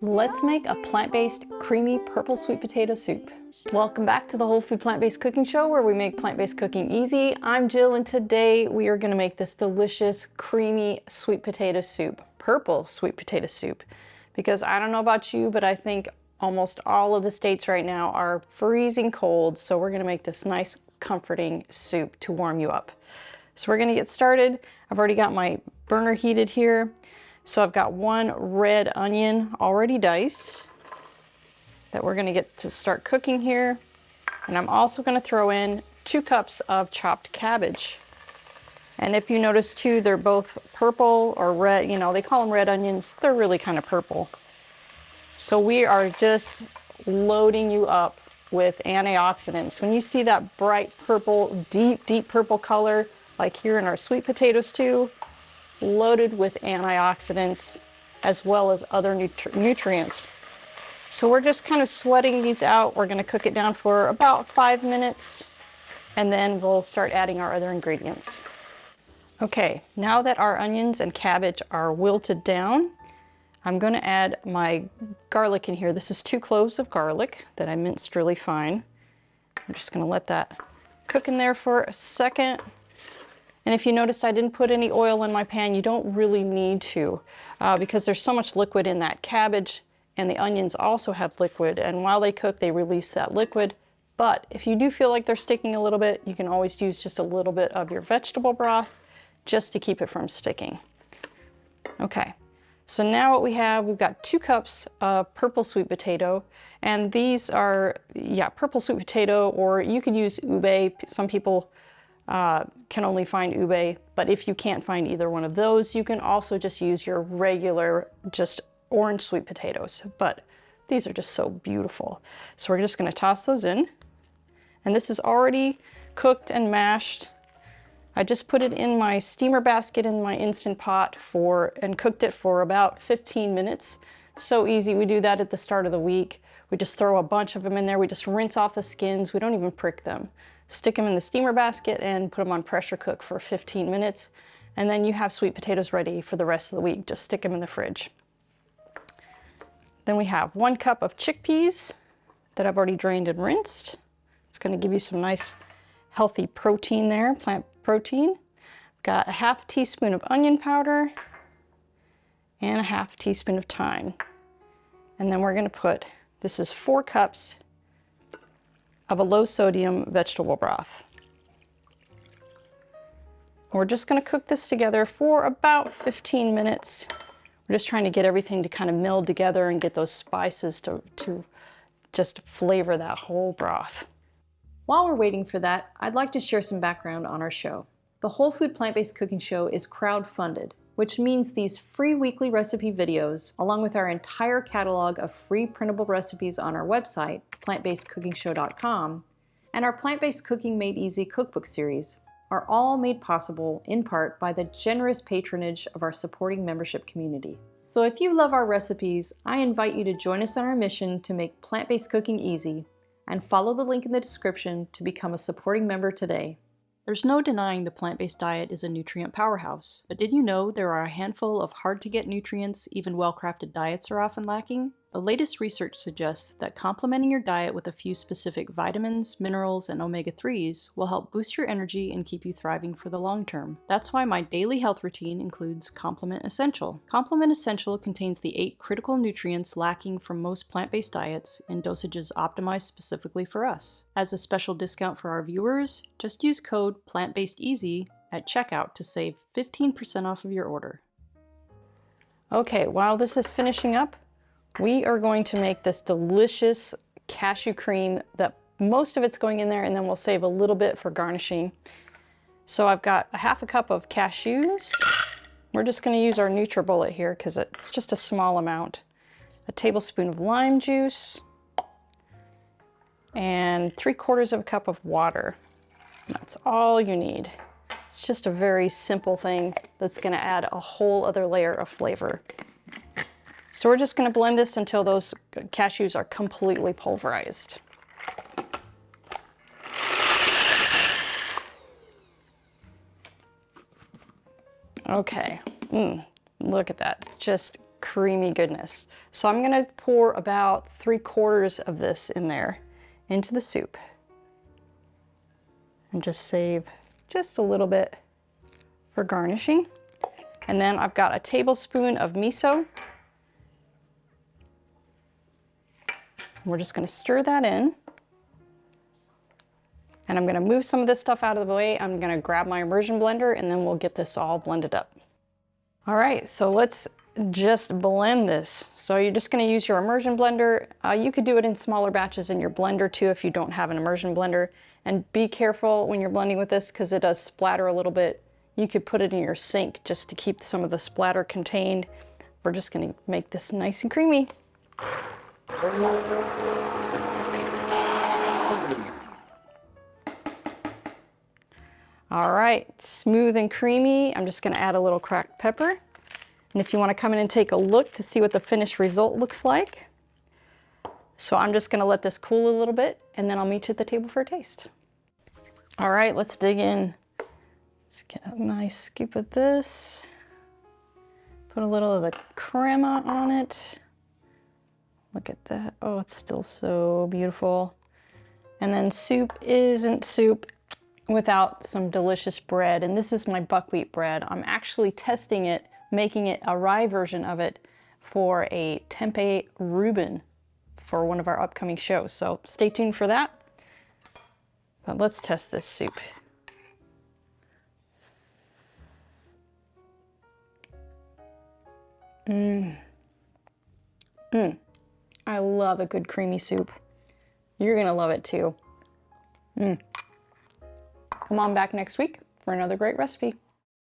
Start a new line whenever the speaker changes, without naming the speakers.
Let's make a plant-based creamy purple sweet potato soup. Welcome back to the Whole Food Plant-Based Cooking Show, where we make plant-based cooking easy. I'm Jill, and today we are going to make this delicious creamy sweet potato soup, purple sweet potato soup. Because I don't know about you, but I think almost all of the states right now are freezing cold, so we're going to make this nice comforting soup to warm you up. So we're going to get started. I've already got my burner heated here. So I've got one red onion already diced that we're going to get to start cooking here. And I'm also going to throw in 2 cups of chopped cabbage. And if you notice too, they're both purple or red. You know, they call them red onions. They're really kind of purple. So we are just loading you up with antioxidants. When you see that bright purple, deep purple color, like here in our sweet potato stew, loaded with antioxidants as well as other nutrients. So we're just kind of sweating these out. We're going to cook it down for about 5 minutes, and then we'll start adding our other ingredients. Okay, now that our onions and cabbage are wilted down, I'm going to add my garlic in here. This is 2 cloves of garlic that I minced really fine. I'm just going to let that cook in there for a second. And if you noticed, I didn't put any oil in my pan. You don't really need to because there's so much liquid in that cabbage, and the onions also have liquid. And while they cook, they release that liquid. But if you do feel like they're sticking a little bit, you can always use just a little bit of your vegetable broth just to keep it from sticking. Okay, so now what we have, we've got 2 cups of purple sweet potato. And these are, purple sweet potato, or you could use ube. Some people can only find ube, but if you can't find either one of those, you can also just use your regular, just orange sweet potatoes. But these are just so beautiful. So we're just going to toss those in. And this is already cooked and mashed. I just put it in my steamer basket in my Instant Pot and cooked it for about 15 minutes. So easy. We do that at the start of the week. We just throw a bunch of them in there. We just rinse off the skins. We don't even prick them. Stick them in the steamer basket and put them on pressure cook for 15 minutes. And then you have sweet potatoes ready for the rest of the week. Just stick them in the fridge. Then we have 1 cup of chickpeas that I've already drained and rinsed. It's going to give you some nice healthy protein there, plant protein. Got a 1/2 teaspoon of onion powder and a 1/2 teaspoon of thyme. And then we're going to put, this is 4 cups of a low sodium vegetable broth. We're just going to cook this together for about 15 minutes. We're just trying to get everything to kind of meld together and get those spices to just flavor that whole broth. While we're waiting for that, I'd like to share some background on our show. The Whole Food Plant-Based Cooking Show is crowd-funded, which means these free weekly recipe videos, along with our entire catalog of free printable recipes on our website, plantbasedcookingshow.com, and our Plant-Based Cooking Made Easy cookbook series, are all made possible in part by the generous patronage of our supporting membership community. So if you love our recipes, I invite you to join us on our mission to make plant-based cooking easy, and follow the link in the description to become a supporting member today. There's no denying the plant-based diet is a nutrient powerhouse, but did you know there are a handful of hard-to-get nutrients even well-crafted diets are often lacking? The latest research suggests that complementing your diet with a few specific vitamins, minerals, and omega-3s will help boost your energy and keep you thriving for the long term. That's why my daily health routine includes Complement Essential. Complement Essential contains the 8 critical nutrients lacking from most plant-based diets in dosages optimized specifically for us. As a special discount for our viewers, just use code PLANTBASEDEASY at checkout to save 15% off of your order. Okay, while this is finishing up, we are going to make this delicious cashew cream that most of it's going in there, and then we'll save a little bit for garnishing. So I've got a 1/2 cup of cashews. We're just going to use our NutriBullet here because it's just a small amount. A tablespoon of lime juice and 3/4 cup of water. That's all you need. It's just a very simple thing that's going to add a whole other layer of flavor. So we're just going to blend this until those cashews are completely pulverized. Okay, look at that. Just creamy goodness. So I'm gonna pour about 3/4 of this in there into the soup and just save just a little bit for garnishing. And then I've got a tablespoon of miso. We're just gonna stir that in. And I'm gonna move some of this stuff out of the way. I'm gonna grab my immersion blender and then we'll get this all blended up. All right, so let's just blend this. So you're just gonna use your immersion blender. You could do it in smaller batches in your blender too if you don't have an immersion blender. And be careful when you're blending with this because it does splatter a little bit. You could put it in your sink just to keep some of the splatter contained. We're just gonna make this nice and creamy. All right, smooth and creamy. I'm just gonna add a little cracked pepper. And if you wanna come in and take a look to see what the finished result looks like. So I'm just gonna let this cool a little bit and then I'll meet you at the table for a taste. All right, let's dig in. Let's get a nice scoop of this. Put a little of the crema on it. Look at that. Oh, it's still so beautiful. And then soup isn't soup without some delicious bread. And this is my buckwheat bread. I'm actually testing it, making it a rye version of it for a tempeh Reuben for one of our upcoming shows. So stay tuned for that. But let's test this soup. I love a good creamy soup. You're gonna love it too. Come on back next week for another great recipe.